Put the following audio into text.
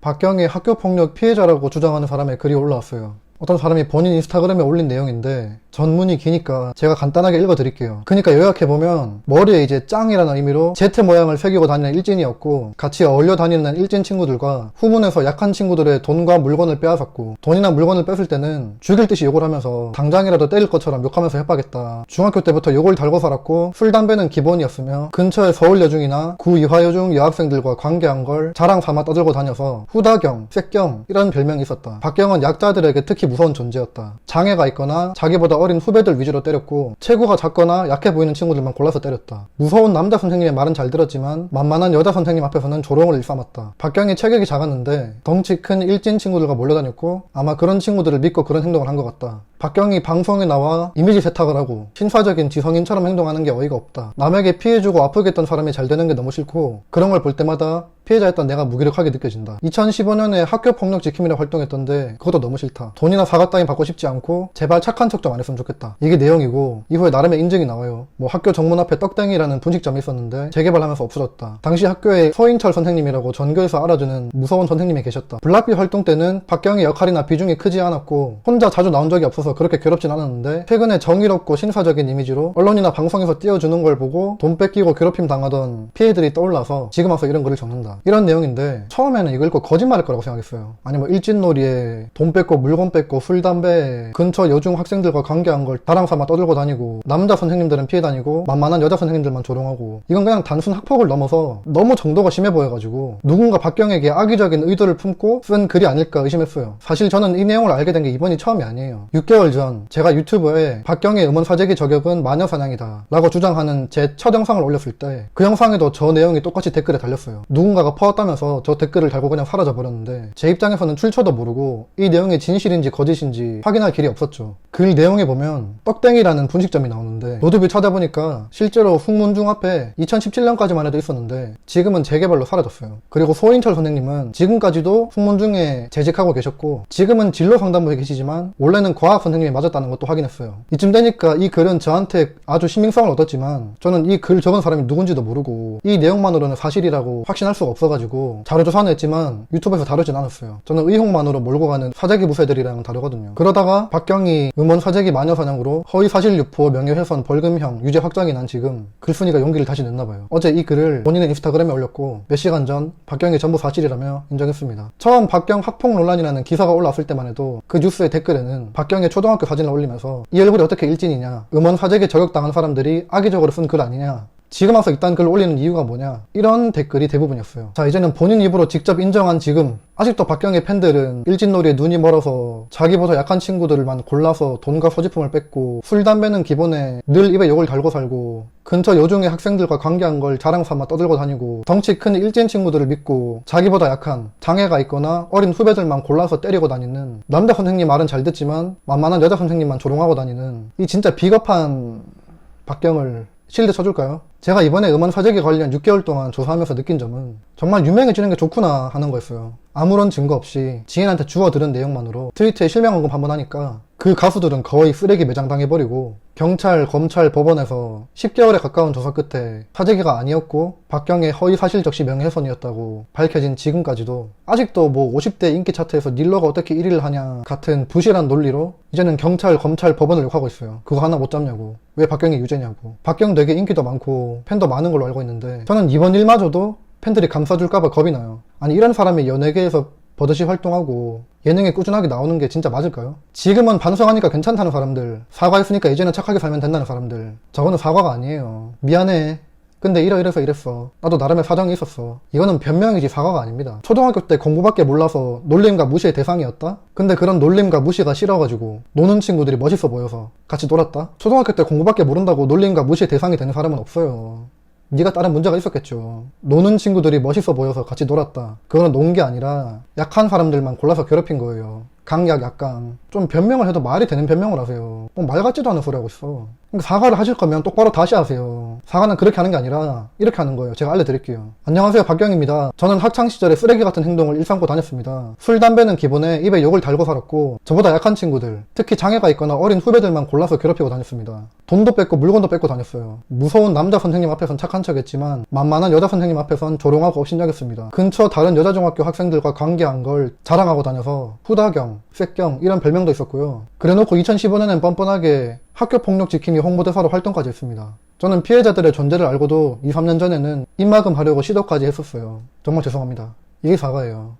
박경희 학교폭력 피해자라고 주장하는 사람의 글이 올라왔어요. 어떤 사람이 본인 인스타그램에 올린 내용인데 전문이 기니까 제가 간단하게 읽어드릴게요. 그러니까 요약해보면 머리에 이제 짱이라는 의미로 Z 모양을 새기고 다니는 일진이었고, 같이 어울려 다니는 일진 친구들과 후문에서 약한 친구들의 돈과 물건을 빼앗았고, 돈이나 물건을 뺐을 때는 죽일 듯이 욕을 하면서 당장이라도 때릴 것처럼 욕하면서 협박했다. 중학교 때부터 욕을 달고 살았고 술 담배는 기본이었으며 근처의 서울여중이나 구 이화여중 여학생들과 관계한 걸 자랑 삼아 떠들고 다녀서 후다경, 쇳경 이런 별명이 있었다. 박경은 약자들에게 특히 무서운 존재였다. 장애가 있거나 자기보다 어린 후배들 위주로 때렸고 체구가 작거나 약해 보이는 친구들만 골라서 때렸다. 무서운 남자 선생님의 말은 잘 들었지만 만만한 여자 선생님 앞에서는 조롱을 일삼았다. 박경이 체격이 작았는데 덩치 큰 일진 친구들과 몰려다녔고 아마 그런 친구들을 믿고 그런 행동을 한 것 같다. 박경이 방송에 나와 이미지 세탁을 하고 신사적인 지성인처럼 행동하는 게 어이가 없다. 남에게 피해주고 아프게 했던 사람이 잘 되는 게 너무 싫고 그런 걸 볼 때마다 피해자였던 내가 무기력하게 느껴진다. 2015년에 학교폭력 지킴이라 활동했던데 그것도 너무 싫다. 돈이나 사과 따윈 받고 싶지 않고 제발 착한 척 좀 안 했으면 좋겠다. 이게 내용이고 이후에 나름의 인증이 나와요. 뭐 학교 정문 앞에 떡땡이라는 분식점이 있었는데 재개발하면서 없어졌다. 당시 학교에 서인철 선생님이라고 전교에서 알아주는 무서운 선생님이 계셨다. 블락비 활동 때는 박경희 역할이나 비중이 크지 않았고 혼자 자주 나온 적이 없어서 그렇게 괴롭진 않았는데 최근에 정의롭고 신사적인 이미지로 언론이나 방송에서 띄워주는 걸 보고 돈 뺏기고 괴롭힘 당하던 피해들이 떠올라서 지금 와서 이런 글을 적는다. 이런 내용인데 처음에는 이거 읽고 거짓말일 거라고 생각했어요. 아니 뭐 일진놀이에 돈 뺏고 물건 뺏고 술 담배 근처 여중 학생들과 관계한 걸 자랑 삼아 떠들고 다니고 남자 선생님들은 피해 다니고 만만한 여자 선생님들만 조롱하고 이건 그냥 단순 학폭을 넘어서 너무 정도가 심해 보여가지고 누군가 박경에게 악의적인 의도를 품고 쓴 글이 아닐까 의심했어요. 사실 저는 이 내용을 알게 된 게 이번이 처음이 아니에요. 6개월 전 제가 유튜브에 박경의 음원 사재기 저격은 마녀사냥이다 라고 주장하는 제 첫 영상을 올렸을 때 그 영상에도 저 내용이 똑같이 댓글에 달렸어요. 누군가가 퍼왔다면서 저 댓글을 달고 그냥 사라져버렸는데 제 입장에서는 출처도 모르고 이 내용이 진실인지 거짓인지 확인할 길이 없었죠. 글 내용에 보면 떡땡이라는 분식점이 나오는데 노드뷰 찾아보니까 실제로 훅문중 앞에 2017년까지만 해도 있었는데 지금은 재개발로 사라졌어요. 그리고 소인철 선생님은 지금까지도 훅문중에 재직하고 계셨고 지금은 진로 상담부에 계시지만 원래는 과학 선생님이 맞았다는 것도 확인했어요. 이쯤 되니까 이 글은 저한테 아주 신빙성을 얻었지만 저는 이 글 적은 사람이 누군지도 모르고 이 내용만으로는 사실이라고 확신할 수가 없어가지고 자료 조사는 했지만 유튜브에서 다루진 않았어요. 저는 의혹만으로 몰고 가는 사재기 부세들이랑은 다르거든요. 그러다가 박경이 음원 사재기 마녀사냥으로 허위사실 유포, 명예훼손, 벌금형, 유죄 확정이 난 지금 글쓴이가 용기를 다시 냈나봐요. 어제 이 글을 본인의 인스타그램에 올렸고 몇 시간 전 박경이 전부 사실이라며 인정했습니다. 처음 박경 학폭 논란이라는 기사가 올라왔을 때만 해도 그 뉴스의 댓글에는 박경의 초등학교 사진을 올리면서 이 얼굴이 어떻게 일진이냐, 음원 사재기 저격당한 사람들이 악의적으로 쓴 글 아니냐, 지금 와서 이딴 글을 올리는 이유가 뭐냐, 이런 댓글이 대부분이었어요. 자, 이제는 본인 입으로 직접 인정한 지금 아직도 박경의 팬들은 일진놀이에 눈이 멀어서 자기보다 약한 친구들만 골라서 돈과 소지품을 뺏고 술 담배는 기본에 늘 입에 욕을 달고 살고 근처 여중의 학생들과 관계한 걸 자랑 삼아 떠들고 다니고 덩치 큰 일진 친구들을 믿고 자기보다 약한 장애가 있거나 어린 후배들만 골라서 때리고 다니는 남자 선생님 말은 잘 듣지만 만만한 여자 선생님만 조롱하고 다니는 이 진짜 비겁한 박경을 실드 쳐줄까요? 제가 이번에 음원 사재기 관련 6개월 동안 조사하면서 느낀 점은 정말 유명해지는 게 좋구나 하는 거였어요. 아무런 증거 없이 지인한테 주워 들은 내용만으로 트위터에 실명 언급 한번 하니까 그 가수들은 거의 쓰레기 매장당해버리고 경찰, 검찰, 법원에서 10개월에 가까운 조사 끝에 사재기가 아니었고 박경의 허위사실적시 명예훼손이었다고 밝혀진 지금까지도 아직도 뭐 50대 인기 차트에서 닐러가 어떻게 1위를 하냐 같은 부실한 논리로 이제는 경찰, 검찰, 법원을 욕하고 있어요. 그거 하나 못 잡냐고. 왜 박경이 유죄냐고. 박경 되게 인기도 많고 팬도 많은 걸로 알고 있는데 저는 이번 일마저도 팬들이 감싸줄까봐 겁이 나요. 아니 이런 사람이 연예계에서 버젓이 활동하고 예능에 꾸준하게 나오는 게 진짜 맞을까요? 지금은 반성하니까 괜찮다는 사람들, 사과했으니까 이제는 착하게 살면 된다는 사람들, 저거는 사과가 아니에요. 미안해. 근데 이래서 이랬어. 나도 나름의 사정이 있었어. 이거는 변명이지 사과가 아닙니다. 초등학교 때 공부밖에 몰라서 놀림과 무시의 대상이었다? 근데 그런 놀림과 무시가 싫어가지고 노는 친구들이 멋있어 보여서 같이 놀았다? 초등학교 때 공부밖에 모른다고 놀림과 무시의 대상이 되는 사람은 없어요. 네가 다른 문제가 있었겠죠. 노는 친구들이 멋있어 보여서 같이 놀았다. 그거는 논 게 아니라 약한 사람들만 골라서 괴롭힌 거예요. 강약 약강. 좀 변명을 해도 말이 되는 변명을 하세요. 뭐 말 같지도 않은 소리 하고 있어. 그러니까 사과를 하실 거면 똑바로 다시 하세요. 사과는 그렇게 하는 게 아니라 이렇게 하는 거예요. 제가 알려드릴게요. 안녕하세요, 박경입니다. 저는 학창시절에 쓰레기 같은 행동을 일삼고 다녔습니다. 술, 담배는 기본에 입에 욕을 달고 살았고 저보다 약한 친구들, 특히 장애가 있거나 어린 후배들만 골라서 괴롭히고 다녔습니다. 돈도 뺏고 물건도 뺏고 다녔어요. 무서운 남자 선생님 앞에선 착한 척했지만 만만한 여자 선생님 앞에선 조롱하고 업신여겼습니다. 근처 다른 여자중학교 학생들과 관계한 걸 자랑하고 다녀서 후다경, 쇳경 이런 별명도 있었고요. 그래놓고 2015년엔 뻔뻔하게 학교폭력 지킴이 홍보대사로 활동까지 했습니다. 저는 피해자들의 존재를 알고도 2, 3년 전에는 입막음 하려고 시도까지 했었어요. 정말 죄송합니다. 이게 사과예요.